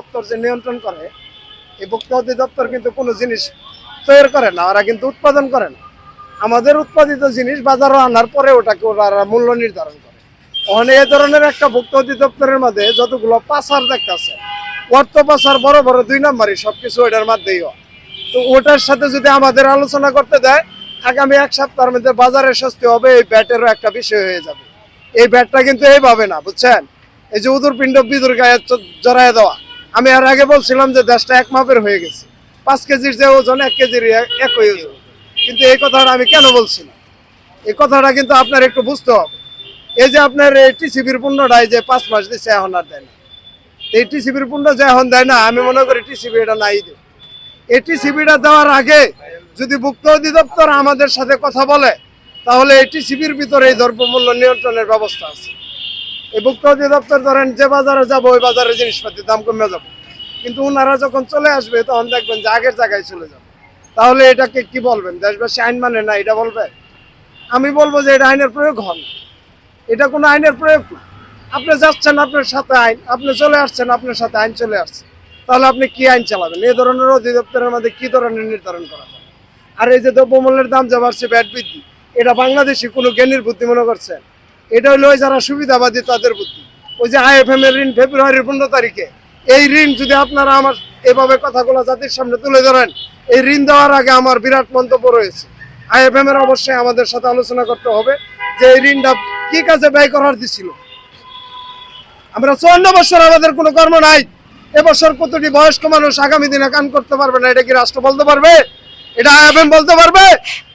অধিদপ্তর যে নিয়ন্ত্রণ করে, এই ভোক্তা অধিদপ্তর কিন্তু কোনো জিনিস তৈরি করে না, ওরা কিন্তু উৎপাদন করে না। আমাদের উৎপাদিত জিনিস বাজারে আনার পরে ওটাকে ওরা মূল্য নির্ধারণ করে। ওখানে এ ধরনের একটা ভোক্তা অধিদপ্তরের মধ্যে যতগুলো পাচার দেখতেছে, অর্থ পাচার বড় বড় 2 নম্বরই সবকিছু ওইটার মধ্যেই হয়। তো ওটার সাথে যদি আমাদের আলোচনা করতে দেয়, আগামী 1 সপ্তাহের মধ্যে বাজারে স্বস্তি হবে, এই ব্যাটেরও একটা বিষয় হয়ে যাবে। এই ব্যাটটা কিন্তু এইভাবে না, বুঝছেন? এই যে উদুরপিণ্ড বিদুর গায়ে জড়ায় দেওয়া, আমি আর আগে বলছিলাম যে দেশটা এক মাপের হয়ে গেছে, 5 কেজির যে ওজন 1 কেজির একই ওজন। কিন্তু এই কথাটা আমি কেন বলছি না, এই কথাটা কিন্তু আপনার একটু বুঝতে হবে। এই যে আপনার এই টিসিবির পণ্যটাই যে 5 মাস দিচ্ছে এখন আর দেয় না, এই টিসিবির পণ্য যে এখন দেয় না, আমি মনে করি টিসিবি এটা নাই দেয়। এই টিসিবিটা দেওয়ার আগে যদি ভোক্তা অধিদপ্তর আমাদের সাথে কথা বলে, তাহলে এই টিসিবির ভিতরে এই দ্রব্যমূল্য নিয়ন্ত্রণের ব্যবস্থা আছে। এই ভোক্তা অধিদপ্তর ধরেন যে বাজারে যাবো, ওই বাজারে জিনিসপাতির দাম কমে যাবে, কিন্তু ওনারা যখন চলে আসবে তখন দেখবেন যে আগের জায়গায় চলে যাবে। তাহলে এটাকে কি বলবেন? দেশবাসী আইন মানে না এটা বলবে? আমি বলবো যে এটা আইনের প্রয়োগ হন, এটা কোনো আইনের প্রয়োগ না। আপনি যাচ্ছেন, আপনার সাথে আইন, আপনি চলে আসছেন, আপনার সাথে আইন চলে আসছে, তাহলে আপনি কি আইন চালাবেন? এই ধরনের অধিদপ্তরের মধ্যে কি ধরনের নির্ধারণ করা হয়? আর এই যে দ্রব্যমূল্যের দাম যে বাড়ছে, ব্যাট বৃদ্ধি, এটা বাংলাদেশি কোনো জ্ঞানীর বুদ্ধি মনে করছেন? এটা হলো যারা সুবিধাবাদী তাদের বুদ্ধি। ওই যে IFM এর ঋণ ফেব্রুয়ারির 15 তারিখে, এই ঋণ যদি আপনারা আমার এভাবে কথাগুলো জাতির সামনে তুলে ধরেন, এই ঋণ দেওয়ার আগে আমার বিরাট মন্তব্য রয়েছে। IFM এর অবশ্যই আমাদের সাথে আলোচনা করতে হবে যে এই ঋণটা কি কাজে ব্যয় করার দিছিল। আমরা 54 বছর আমাদের কোনো কর্ম নাই, এবছর কতটি বয়স্ক মানুষ আগামী দিনে কাম করতে পারবে না, এটা কি রাষ্ট্র বলতে পারবে? এটা IFM বলতে পারবে?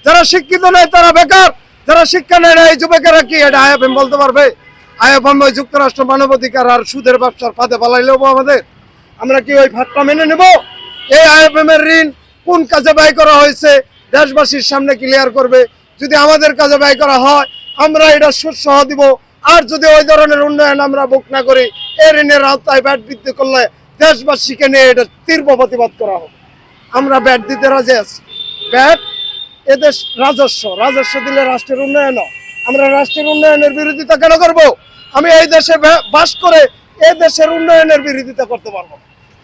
যারা শিক্ষিত নয় তারা বেকার, যারা শিক্ষা নেয় না এই যুবকেরা কি এটা IFM বলতে পারবে? IFM ওই যুক্তরাষ্ট্র মানবাধিকার আর সুদের ব্যবসার ফাঁদে পালাইলেও আমাদের, আমরা কি ওই ফাঁদটা মেনে নেব? এই IFM এর ঋণ কোন কাজে ব্যয় করা হয়েছে দেশবাসীর সামনে ক্লিয়ার করবে। যদি আমাদের কাজে ব্যয় করা হয়, আমরা এটা সুসহ দিব। আর যদি ওই ধরনের উন্নয়ন আমরা বুক না করি, এই ঋণের আওতায় ব্যাট বৃদ্ধি করলে দেশবাসীকে নিয়ে এটা তীব্র প্রতিবাদ করা হবে। আমরা ব্যাট দিতে রাজি আছি। ব্যাট এদেশ রাজস্ব দিলে রাষ্ট্রের উন্নয়ন হয়। আমরা রাষ্ট্রের উন্নয়নের বিরোধিতা কেন করব? আমি এই দেশে বাস করে এই দেশের উন্নয়নের বিরোধিতা করতে পারবো,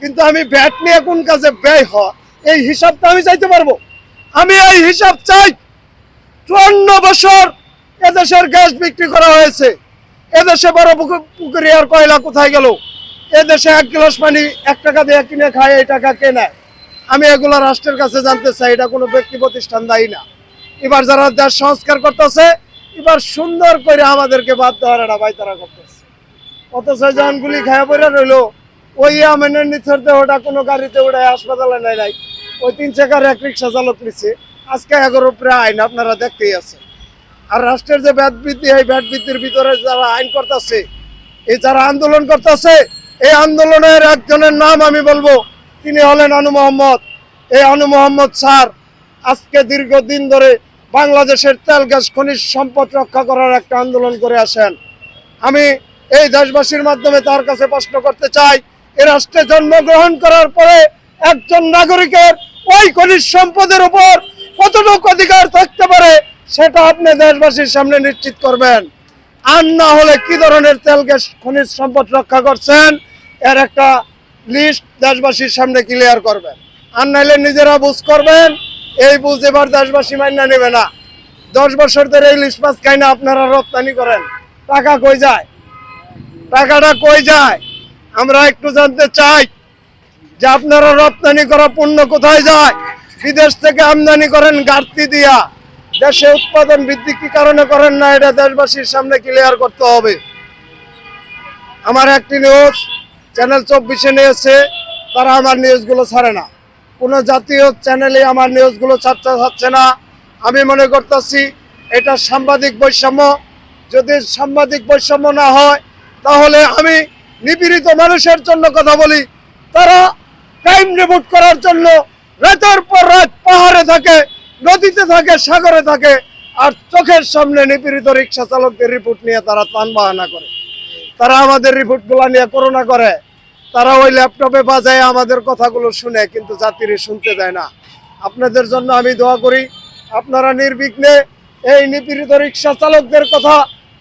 কিন্তু আমি ব্যাট নিয়ে কোন কাজে ব্যয় হয় এই হিসাবটা আমি চাইতে পারবো। আমি এই হিসাব চাই। 54 বছর এদেশের গ্যাস বিক্রি করা হয়েছে, এদেশে বড় পুকুরিয়ার কয়লা কোথায় গেল? এদেশে 1 গ্লাস পানি 1 টাকা দিয়ে কিনে খায়, এই টাকা কে নেয়? আমি এগুলো রাষ্ট্রের কাছে জানতে চাই, এটা কোনো ব্যক্তি প্রতিষ্ঠান দায়ী না। এবার যারা দেশ সংস্কার করতেছে, এবার সুন্দর করে আমাদেরকে বাদ দেওয়ার একটা বাইতারা করতেছে। অথচ যখন গুলি খায়া পড়ে রইলো, ওই আমেনের নিথর দেহটা কোনো গাড়িতে উড়ায় হাসপাতালে নেয় নাই, ওই 3 চাকার এক রিক্সা চালক নিচ্ছে। আজকে 11 উপরে আইন আপনারা দেখতেই আছে। আর রাষ্ট্রের যে ব্যাট বৃদ্ধি, এই ব্যাট বৃদ্ধির ভিতরে যারা আইন করতেছে, এই যারা আন্দোলন করতেছে, এই আন্দোলনের একজনের নাম আমি বলবো, তিনি হলেন আনু মোহাম্মদ। এই আনু মোহাম্মদ স্যার আজকে দীর্ঘদিন ধরে বাংলাদেশের তেল গ্যাস খনিজ সম্পদ রক্ষা করার একটা আন্দোলন করে আসেন। আমি এই দেশবাসীর মাধ্যমে তার কাছে প্রশ্ন করতে চাই, এই রাষ্ট্রে জন্মগ্রহণ করার পরে একজন নাগরিকের ওই খনিজ সম্পদের উপর কতটুকু অধিকার থাকতে পারে সেটা আপনি দেশবাসীর সামনে নিশ্চিত করবেন। আর না হলে কি ধরনের তেল গ্যাস খনিজ সম্পদ রক্ষা করছেন এর একটা লিস্ট দেশবাসীর সামনে ক্লিয়ার করবেন। আর নাইলে নিজেরা বুঝ করবেন, এই বুঝ এবার দেশবাসী মাইনা নেবে না। 10 বছর ধরে এই ইলিশ মাছ খাই না, আপনারা রপ্তানি করেন, টাকা কই যায়? টাকাটা কই যায়? আমরা একটু জানতে চাই যে আপনারা রপ্তানি করা পণ্য কোথায় যায়? বিদেশ থেকে আমদানি করেন ঘাটতি দিয়া, দেশে উৎপাদন বৃদ্ধি কি কারণে করেন না? এটা দেশবাসীর সামনে ক্লিয়ার করতে হবে। আমার একটি নিউজ চ্যানেল 24-এ নিয়েছে, তারা আমার নিউজগুলো ছাড়ে না, কোনো জাতীয় চ্যানেলে আমার নিউজগুলো ছাড়ছে না। আমি মনে করতেছি এটা সাংবাদিক বৈষম্য। যদি সাংবাদিক বৈষম্য না হয়, তাহলে আমি নিপীড়িত মানুষের জন্য কথা বলি। তারা ক্রাইম রিপোর্ট করার জন্য রাতের পর রাত পাহাড়ে থাকে, নদীতে থাকে, সাগরে থাকে, আর চোখের সামনে নিপীড়িত রিক্সা চালকদের রিপোর্ট নিয়ে তারা তান বাহানা করে। তারা আমাদের রিপোর্টগুলো নিয়ে করোনা করে, তারা ওই ল্যাপটপে বাজায় আমাদের কথাগুলো শুনে, কিন্তু জাতিরে শুনতে দেয় না। আপনাদের জন্য আমি দোয়া করি, আপনারা নির্বিঘ্নে এই নিপীড়িত রিক্সা চালকদের কথা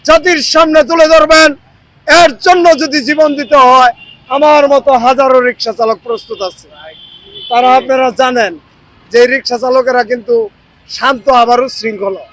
জাতির সামনে তুলে ধরবেন। এর জন্য যদি জীবন দিতে হয়, আমার মতো হাজারো রিক্সা চালক প্রস্তুত আছে। তারা আপনারা জানেন যে রিক্সা চালকেরা কিন্তু শান্ত আবারও শৃঙ্খলা।